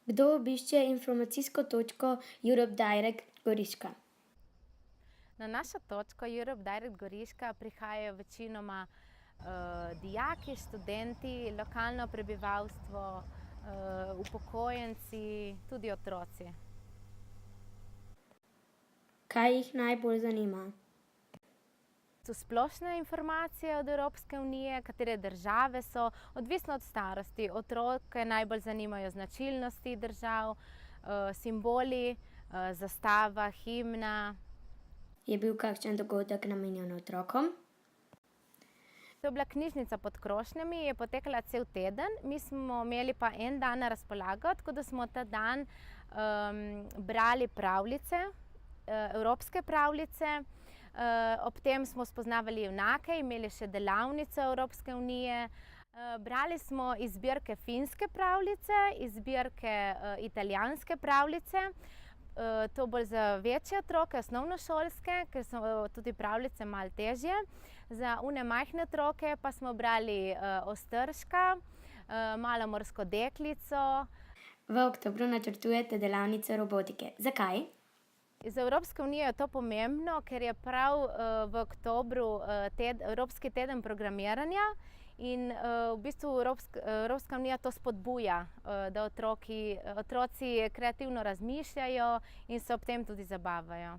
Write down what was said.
Kdo obišče informacijsko točko Europe Direct Goriška? Na našo točko Europe Direct Goriška prihajajo večinoma dijaki, študenti, lokalno prebivalstvo, upokojenci, tudi otroci. Kaj jih najbolj zanima? So splošne informacije od Evropske unije, katere države so, odvisno od starosti. Otroke najbolj zanimajo značilnosti držav, simboli, zastava, himna. Je bil kakšen dogodek namenjen otrokom? To je bila knjižnica pod krošnjami, je potekala cel teden, mi smo imeli pa en dan na razpolago, tako da smo ta dan brali pravljice, evropske pravljice. Ob tem smo spoznavali junake, imeli še delavnico Evropske unije. Brali smo iz zbirke finske pravljice, iz zbirke italijanske pravljice. To bolj za večje otroke, osnovnošolske, ker so tudi pravljice malo težje. Za one majhne otroke pa smo brali Ostržka, Malo morsko deklico. V oktobru načrtujete delavnico robotike. Zakaj? Za Evropsko unijo je to pomembno, ker je prav v oktobru Evropski teden programiranja in v bistvu Evropska unija to spodbuja, da otroci kreativno razmišljajo in se ob tem tudi zabavajo.